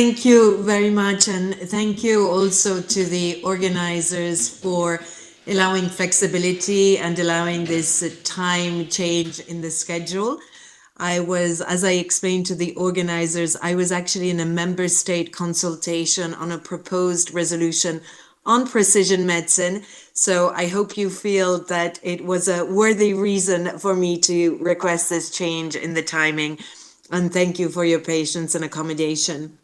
Thank you very much, and thank you also to the organizers for allowing flexibility and allowing this time change in the schedule. As I explained to the organizers, I was actually in a member state consultation on a proposed resolution on precision medicine. So I hope you feel that it was a worthy reason for me to request this change in the timing. And thank you for your patience and accommodation.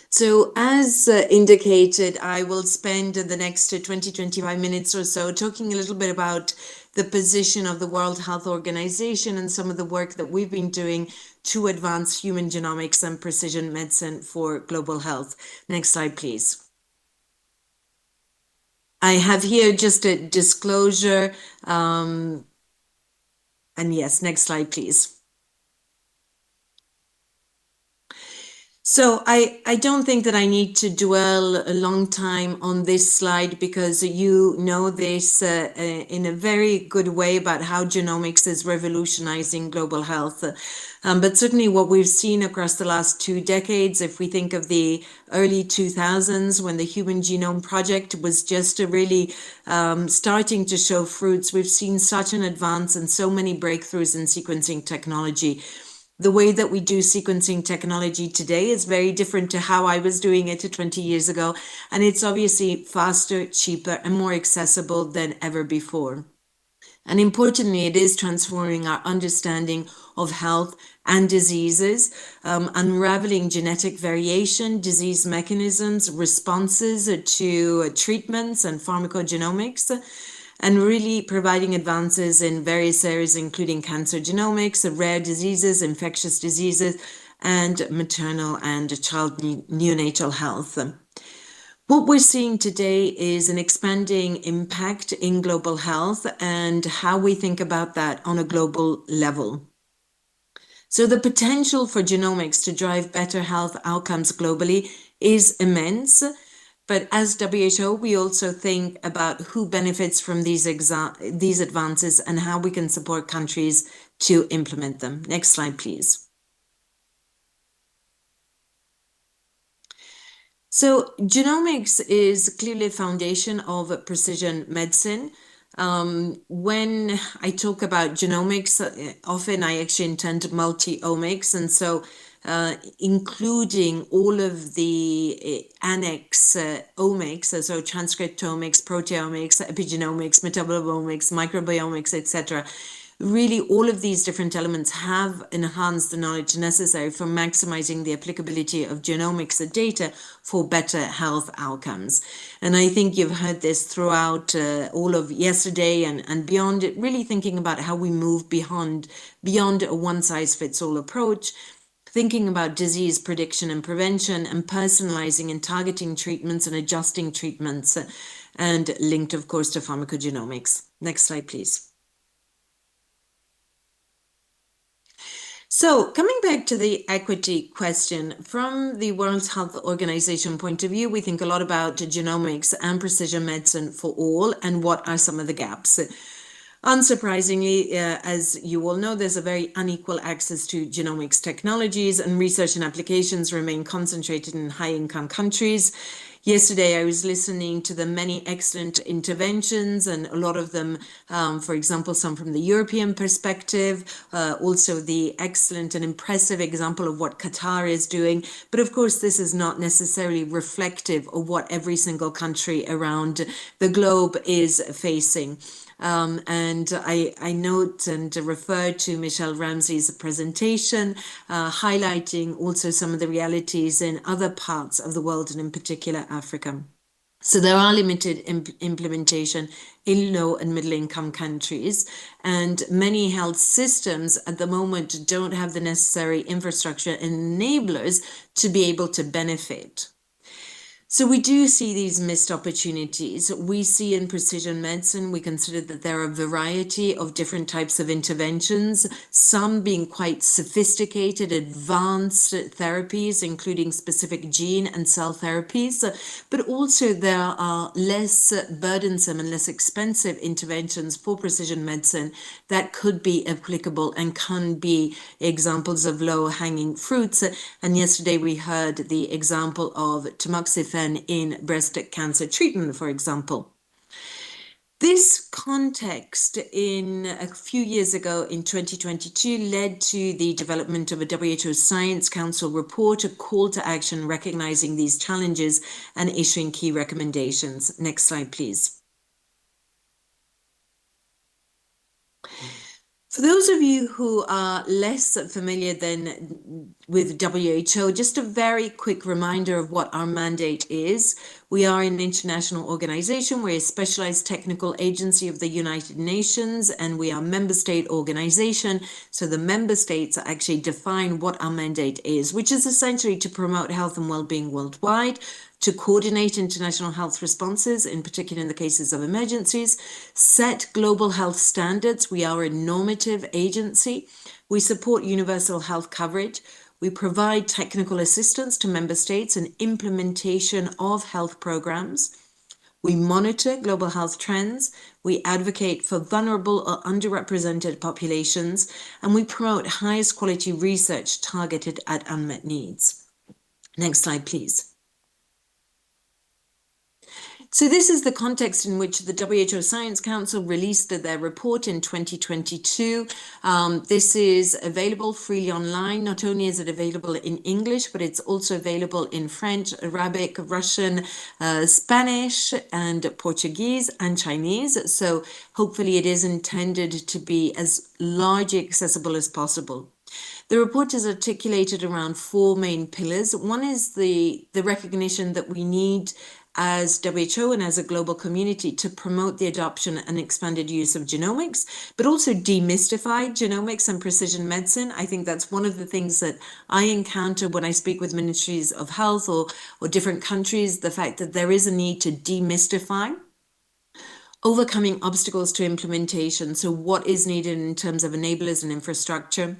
So as indicated, I will spend the next 25 minutes or so talking a little bit about the position of the World Health Organization and some of the work that we've been doing to advance human genomics and precision medicine for global health. Next slide, please. I have here just a disclosure. And yes, next slide, please. So I don't think that I need to dwell a long time on this slide because you know this in a very good way about how genomics is revolutionizing global health. But certainly what we've seen across the last 2 decades, if we think of the early 2000s when the Human Genome Project was just really starting to show fruits, we've seen such an advance and so many breakthroughs in sequencing technology. The way that we do sequencing technology today is very different to how I was doing it 20 years ago. And it's obviously faster, cheaper, and more accessible than ever before. And importantly, it is transforming our understanding of health and diseases, unraveling genetic variation, disease mechanisms, responses to treatments and pharmacogenomics, and really providing advances in various areas, including cancer genomics, rare diseases, infectious diseases, and maternal and child neonatal health. What we're seeing today is an expanding impact in global health and how we think about that on a global level. So the potential for genomics to drive better health outcomes globally is immense. But as WHO, we also think about who benefits from these advances and how we can support countries to implement them. Next slide, please. So genomics is clearly a foundation of precision medicine. When I talk about genomics, often I actually intend multi-omics. And so including all of the annex omics, so transcriptomics, proteomics, epigenomics, metabolomics, microbiomics, etc. Really, all of these different elements have enhanced the knowledge necessary for maximizing the applicability of genomics data for better health outcomes. And I think you've heard this throughout all of yesterday and beyond, really thinking about how we move beyond a one-size-fits-all approach, thinking about disease prediction and prevention, and personalizing and targeting treatments and adjusting treatments, and linked, of course, to pharmacogenomics. Next slide, please. So coming back to the equity question, from the World Health Organization point of view, we think a lot about genomics and precision medicine for all, and what are some of the gaps. Unsurprisingly, as you all know, there's a very unequal access to genomics technologies, and research and applications remain concentrated in high-income countries. Yesterday, I was listening to the many excellent interventions, and a lot of them, for example, some from the European perspective, also the excellent and impressive example of what Qatar is doing. But of course, this is not necessarily reflective of what every single country around the globe is facing. And I note and refer to Michelle Ramsey's presentation, highlighting also some of the realities in other parts of the world, and in particular Africa. So there are limited implementation in low and middle income countries, and many health systems at the moment don't have the necessary infrastructure and enablers to be able to benefit. So we do see these missed opportunities. We see in precision medicine, we consider that there are a variety of different types of interventions, some being quite sophisticated, advanced therapies, including specific gene and cell therapies, but also there are less burdensome and less expensive interventions for precision medicine that could be applicable and can be examples of low-hanging fruits. And yesterday we heard the example of tamoxifen in breast cancer treatment, for example. This context in a few years ago in 2022 led to the development of a WHO Science Council report, a call to action recognizing these challenges and issuing key recommendations. Next slide, please. For those of you who are less familiar than with WHO, just a very quick reminder of what our mandate is. We are an international organization. We're a specialized technical agency of the United Nations, and we are a member state organization. So the member states actually define what our mandate is, which is essentially to promote health and well-being worldwide, to coordinate international health responses, in particular in the cases of emergencies, set global health standards. We are a normative agency. We support universal health coverage. We provide technical assistance to member states in implementation of health programs. We monitor global health trends. We advocate for vulnerable or underrepresented populations, and we promote highest quality research targeted at unmet needs. Next slide, please. So this is the context in which the WHO Science Council released their report in 2022. This is available freely online. Not only is it available in English, but it's also available in French, Arabic, Russian, Spanish, and Portuguese and Chinese. So hopefully it is intended to be as largely accessible as possible. The report is articulated around four main pillars. One is the recognition that we need as WHO and as a global community to promote the adoption and expanded use of genomics, but also demystify genomics and precision medicine. I think that's one of the things that I encounter when I speak with ministries of health or different countries, the fact that there is a need to demystify. Overcoming obstacles to implementation. So what is needed in terms of enablers and infrastructure.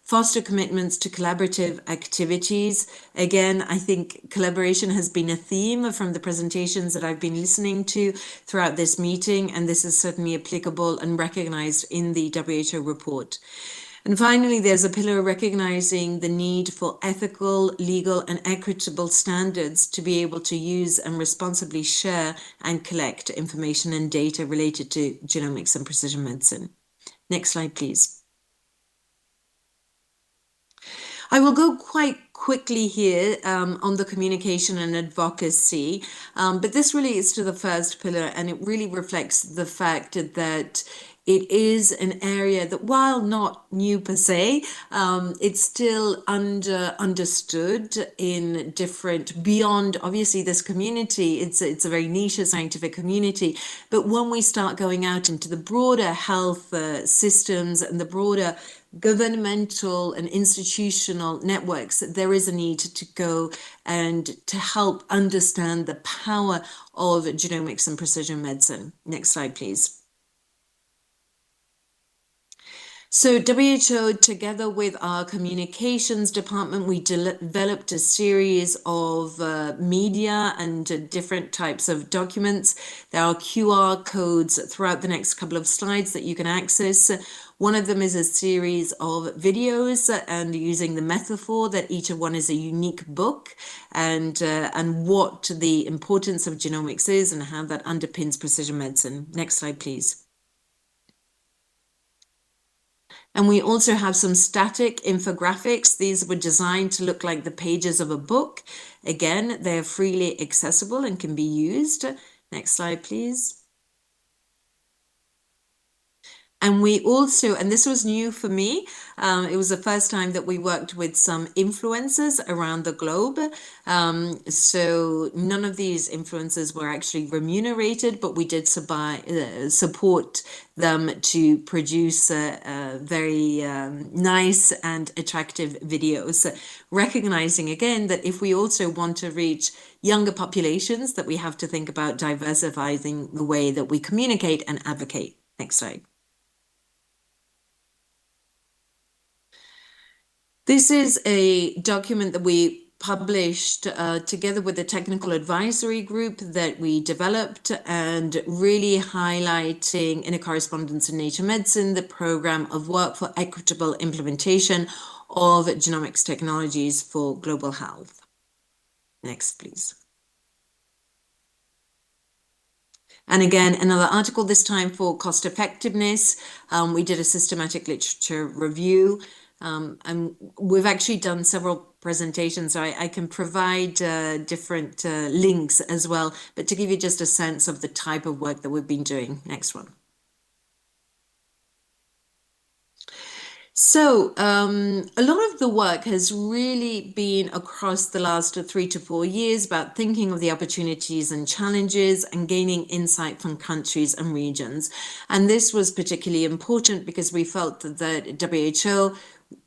Foster commitments to collaborative activities. Again, I think collaboration has been a theme from the presentations that I've been listening to throughout this meeting, and this is certainly applicable and recognized in the WHO report. And finally, there's a pillar recognizing the need for ethical, legal, and equitable standards to be able to use and responsibly share and collect information and data related to genomics and precision medicine. Next slide, please. I will go quite quickly here on the communication and advocacy, but this relates to the first pillar, and it really reflects the fact that it is an area that, while not new per se, it's still understood in different, beyond obviously this community. It's a very niche scientific community, but when we start going out into the broader health systems and the broader governmental and institutional networks, there is a need to go and to help understand the power of genomics and precision medicine. Next slide, please. So WHO, together with our communications department, we developed a series of media and different types of documents. There are QR codes throughout the next couple of slides that you can access. One of them is a series of videos, and using the metaphor that each one is a unique book, and what the importance of genomics is and how that underpins precision medicine. Next slide, please. And we also have some static infographics. These were designed to look like the pages of a book. Again, they're freely accessible and can be used. Next slide, please. And we also, and this was new for me, it was the first time that we worked with some influencers around the globe. So none of these influencers were actually remunerated, but we did support them to produce very nice and attractive videos, recognizing again that if we also want to reach younger populations, that we have to think about diversifying the way that we communicate and advocate. Next slide. This is a document that we published together with the technical advisory group that we developed, and really highlighting in a correspondence in Nature Medicine the program of work for equitable implementation of genomics technologies for global health. Next, please. And again, another article, this time for cost effectiveness. We did a systematic literature review. And we've actually done several presentations, so I can provide different links as well, but to give you just a sense of the type of work that we've been doing. Next one. So a lot of the work has really been across the last 3 to 4 years about thinking of the opportunities and challenges and gaining insight from countries and regions. And this was particularly important because we felt that WHO,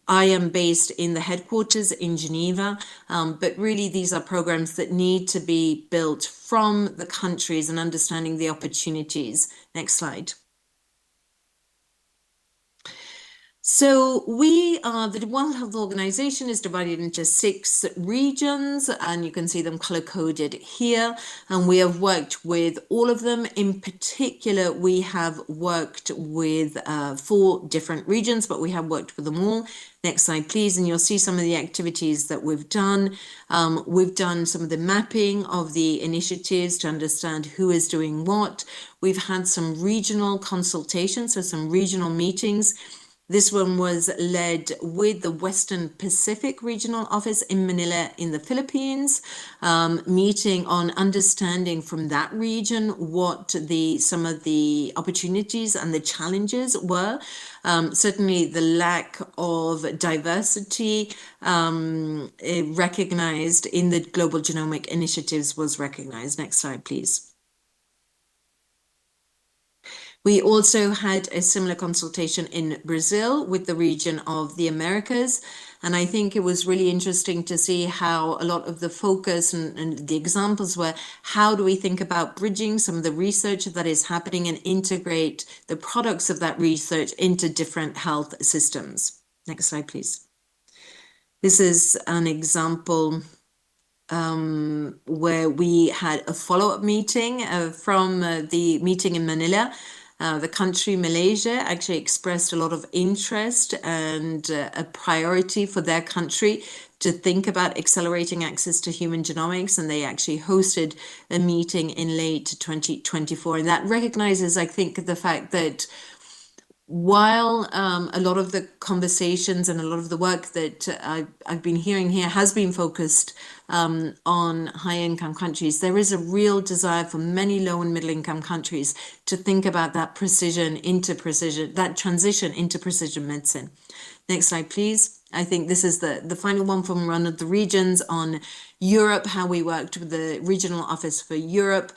I am based in the headquarters in Geneva, but really these are programs that need to be built from the countries and understanding the opportunities. Next slide. So the World Health Organization is divided into 6 regions, and you can see them color-coded here. And we have worked with all of them. In particular, we have worked with 4 different regions, but we have worked with them all. Next slide, please. And you'll see some of the activities that we've done. We've done some of the mapping of the initiatives to understand who is doing what. We've had some regional consultations, so some regional meetings. This one was led with the Western Pacific Regional Office in Manila in the Philippines, meeting on understanding from that region what some of the opportunities and the challenges were. Certainly the lack of diversity recognized in the global genomic initiatives was recognized. Next slide, please. We also had a similar consultation in Brazil with the region of the Americas. And I think it was really interesting to see how a lot of the focus and the examples were, how do we think about bridging some of the research that is happening and integrate the products of that research into different health systems. Next slide, please. This is an example where we had a follow-up meeting from the meeting in Manila. The country, Malaysia, actually expressed a lot of interest and a priority for their country to think about accelerating access to human genomics. And they actually hosted a meeting in late 2024. And that recognizes, I think, the fact that while a lot of the conversations and a lot of the work that I've been hearing here has been focused on high-income countries, there is a real desire for many low and middle-income countries to think about that that transition into precision medicine. Next slide, please. I think this is the final one from one of the regions on Europe, how we worked with the regional office for Europe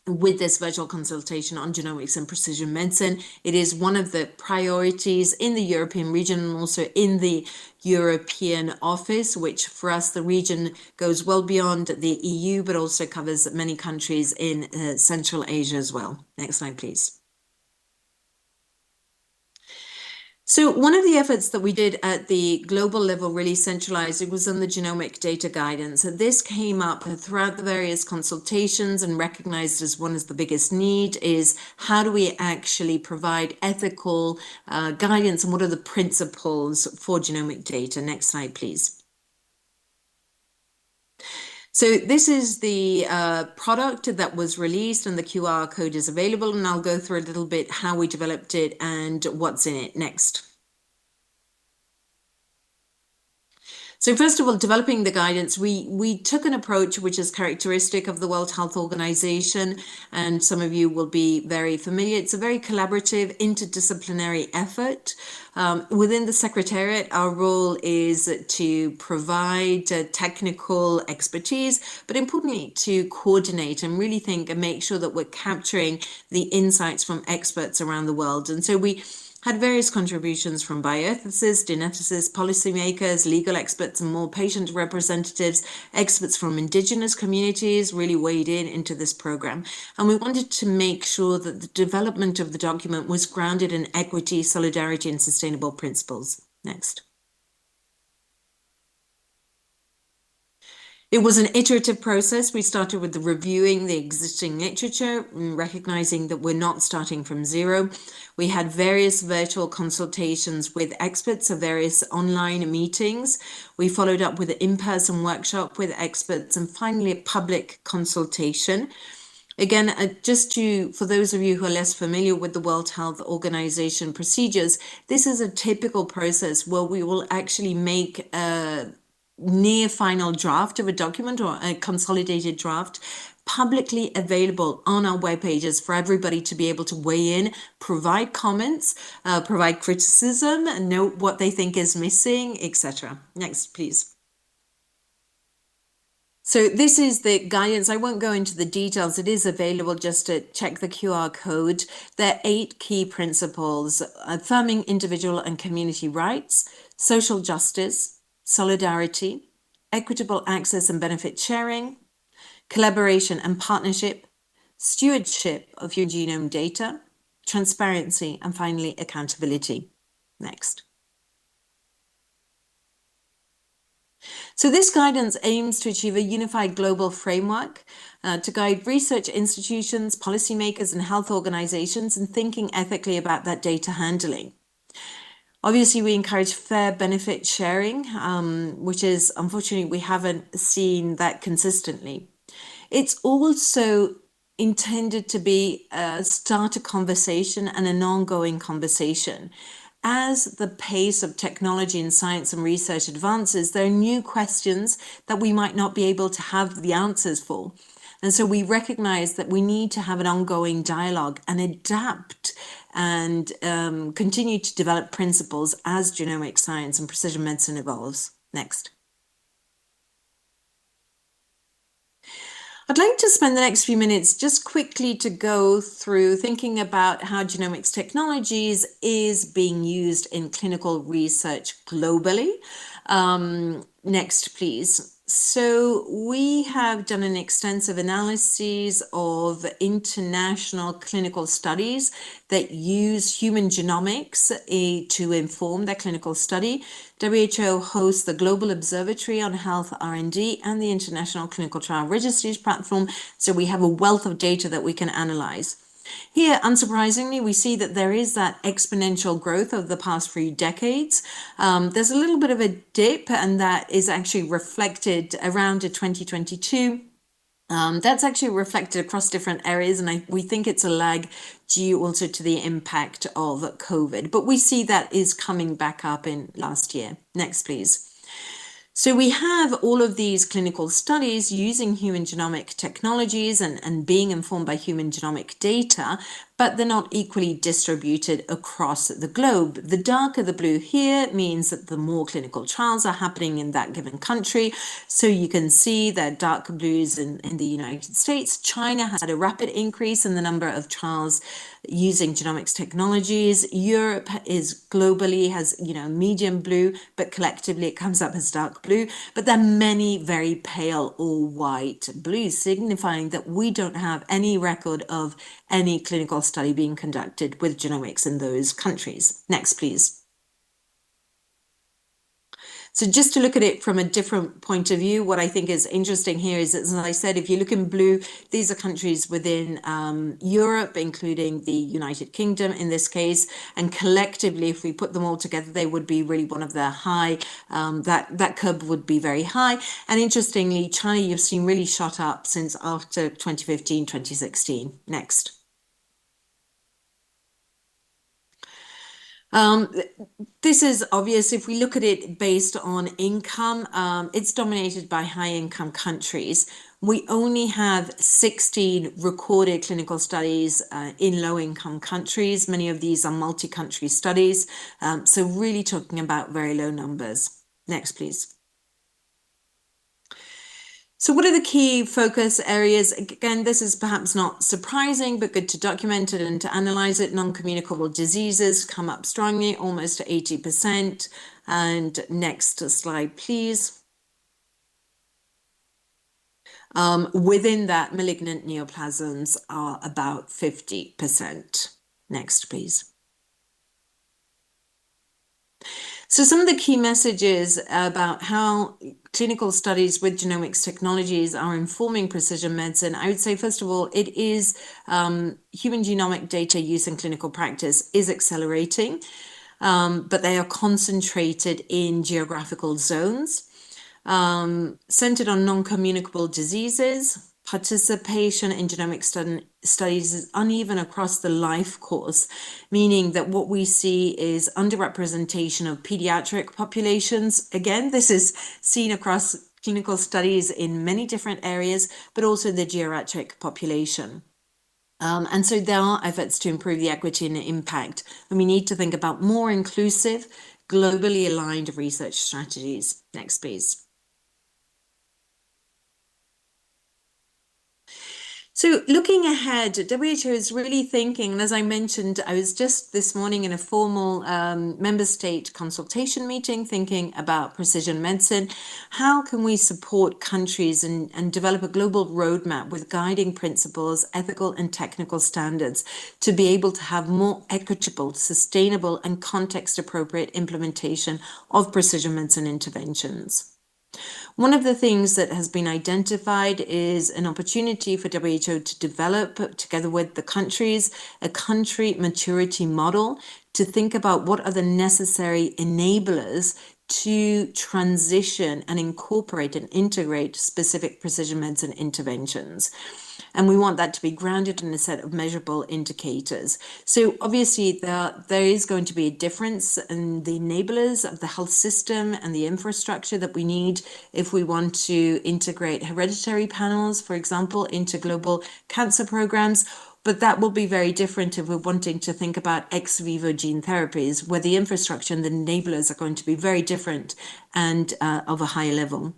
with this virtual consultation on genomics and precision medicine. It is one of the priorities in the European region and also in the European office, which for us, the region goes well beyond the EU, but also covers many countries in Central Asia as well. Next slide, please. So one of the efforts that we did at the global level, really centralized, it was on the genomic data guidance. So this came up throughout the various consultations and recognized as one of the biggest need is how do we actually provide ethical guidance and what are the principles for genomic data? Next slide, please. So this is the product that was released and the QR code is available, and I'll go through a little bit how we developed it and what's in it. Next. So first of all, developing the guidance, we took an approach which is characteristic of the World Health Organization, and some of you will be very familiar. It's a very collaborative, interdisciplinary effort. Within the Secretariat, our role is to provide technical expertise, but importantly, to coordinate and really think and make sure that we're capturing the insights from experts around the world. And so we had various contributions from bioethicists, geneticists, policymakers, legal experts, and more patient representatives, experts from indigenous communities really weighed in into this program. And we wanted to make sure that the development of the document was grounded in equity, solidarity, and sustainable principles. Next. It was an iterative process. We started with reviewing the existing literature, recognizing that we're not starting from zero. We had various virtual consultations with experts of various online meetings. We followed up with an in-person workshop with experts, and finally a public consultation. Again, for those of you who are less familiar with the World Health Organization procedures, this is a typical process where we will actually make a near final draft of a document or a consolidated draft publicly available on our web pages for everybody to be able to weigh in, provide comments, provide criticism, and note what they think is missing, etc. Next, please. So this is the guidance. I won't go into the details. It is available, just to check the QR code. There are 8 key principles: affirming individual and community rights, social justice, solidarity, equitable access and benefit sharing, collaboration and partnership, stewardship of human genome data, transparency, and finally accountability. Next. So this guidance aims to achieve a unified global framework to guide research institutions, policymakers, and health organizations in thinking ethically about that data handling. Obviously, we encourage fair benefit sharing, which is, unfortunately, we haven't seen that consistently. It's also intended to be start a conversation and an ongoing conversation. As the pace of technology and science and research advances, there are new questions that we might not be able to have the answers for. And so we recognize that we need to have an ongoing dialogue and adapt and continue to develop principles as genomic science and precision medicine evolves. Next. I'd like to spend the next few minutes just quickly to go through thinking about how genomics technologies is being used in clinical research globally. Next, please. So we have done an extensive analysis of international clinical studies that use human genomics to inform their clinical study. WHO hosts the Global Observatory on Health R&D and the International Clinical Trial Registries platform, so we have a wealth of data that we can analyze. Here, unsurprisingly, we see that there is that exponential growth over the past few decades. There's a little bit of a dip, and that is actually reflected around 2022. That's actually reflected across different areas, and we think it's a lag due also to the impact of COVID. But we see that is coming back up in last year. Next, please. So we have all of these clinical studies using human genomic technologies and being informed by human genomic data, but they're not equally distributed across the globe. The darker the blue here means that the more clinical trials are happening in that given country. So you can see that dark blues in the United States. China has had a rapid increase in the number of trials using genomics technologies. Europe is globally has, medium blue, but collectively it comes up as dark blue. But there are many very pale or white blues, signifying that we don't have any record of any clinical study being conducted with genomics in those countries. Next, please. So just to look at it from a different point of view, what I think is interesting here is, as I said, if you look in blue, these are countries within Europe, including the United Kingdom in this case, and collectively, if we put them all together, they would be really one of the high, that curve would be very high. And interestingly, China, you've seen really shot up since after 2015, 2016. Next. This is obvious. If we look at it based on income, it's dominated by high-income countries. We only have 16 recorded clinical studies in low-income countries. Many of these are multi-country studies. So really talking about very low numbers. Next, please. So what are the key focus areas? Again, this is perhaps not surprising, but good to document it and to analyze it. Non-communicable diseases come up strongly, almost to 80%. And next slide, please. Within that, malignant neoplasms are about 50%. Next, please. So some of the key messages about how clinical studies with genomics technologies are informing precision medicine, I would say, first of all, it is human genomic data use in clinical practice is accelerating, but they are concentrated in geographical zones, centered on non-communicable diseases. Participation in genomic studies is uneven across the life course, meaning that what we see is underrepresentation of pediatric populations. Again, this is seen across clinical studies in many different areas, but also the geriatric population. And so there are efforts to improve the equity and impact, and we need to think about more inclusive, globally aligned research strategies. Next, please. So looking ahead, WHO is really thinking, and as I mentioned, I was just this morning in a formal member state consultation meeting thinking about precision medicine. How can we support countries and develop a global roadmap with guiding principles, ethical and technical standards to be able to have more equitable, sustainable and context-appropriate implementation of precision medicine interventions? One of the things that has been identified is an opportunity for WHO to develop, together with the countries, a country maturity model to think about what are the necessary enablers to transition and incorporate and integrate specific precision medicine interventions. And we want that to be grounded in a set of measurable indicators. So obviously there is going to be a difference in the enablers of the health system and the infrastructure that we need if we want to integrate hereditary panels, for example, into global cancer programs. But that will be very different if we're wanting to think about ex vivo gene therapies, where the infrastructure and the enablers are going to be very different and of a higher level.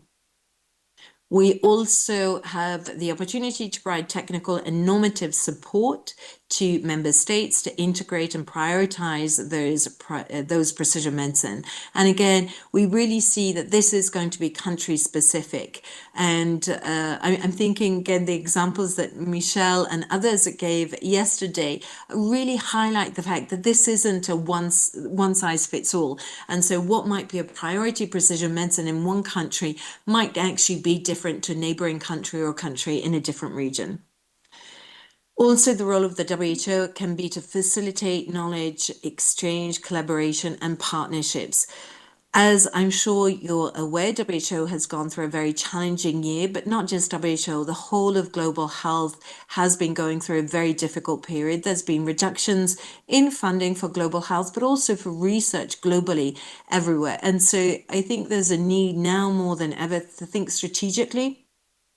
We also have the opportunity to provide technical and normative support to member states to integrate and prioritize those precision medicine. And again, we really see that this is going to be country specific. And I'm thinking, again, the examples that Michelle and others gave yesterday really highlight the fact that this isn't a one size fits all. And so what might be a priority precision medicine in one country might actually be different to a neighboring country or country in a different region. Also, the role of the WHO can be to facilitate knowledge exchange, collaboration, and partnerships. As I'm sure you're aware, WHO has gone through a very challenging year, but not just WHO, the whole of global health has been going through a very difficult period. There's been reductions in funding for global health, but also for research globally everywhere. And so I think there's a need now more than ever to think strategically,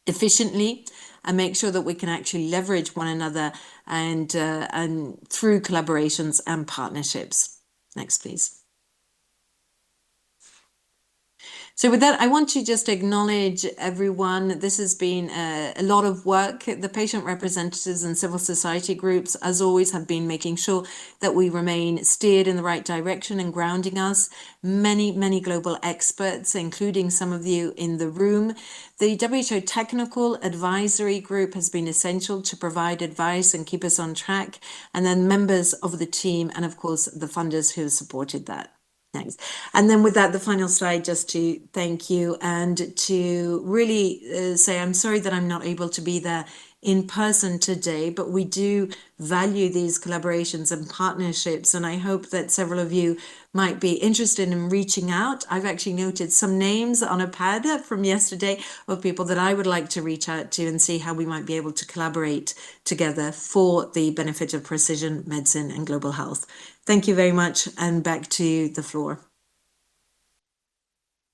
efficiently, and make sure that we can actually leverage one another and through collaborations and partnerships. Next, please. So with that, I want to just acknowledge everyone. This has been a lot of work. The patient representatives and civil society groups, as always, have been making sure that we remain steered in the right direction and grounding us. Many, many global experts, including some of you in the room. The WHO Technical Advisory Group has been essential to provide advice and keep us on track. And then members of the team and, of course, the funders who have supported that. Thanks. And then with that, the final slide, just to thank you and to really say I'm sorry that I'm not able to be there in person today, but we do value these collaborations and partnerships. And I hope that several of you might be interested in reaching out. I've actually noted some names on a pad from yesterday of people that I would like to reach out to and see how we might be able to collaborate together for the benefit of precision medicine and global health. Thank you very much, and back to the floor.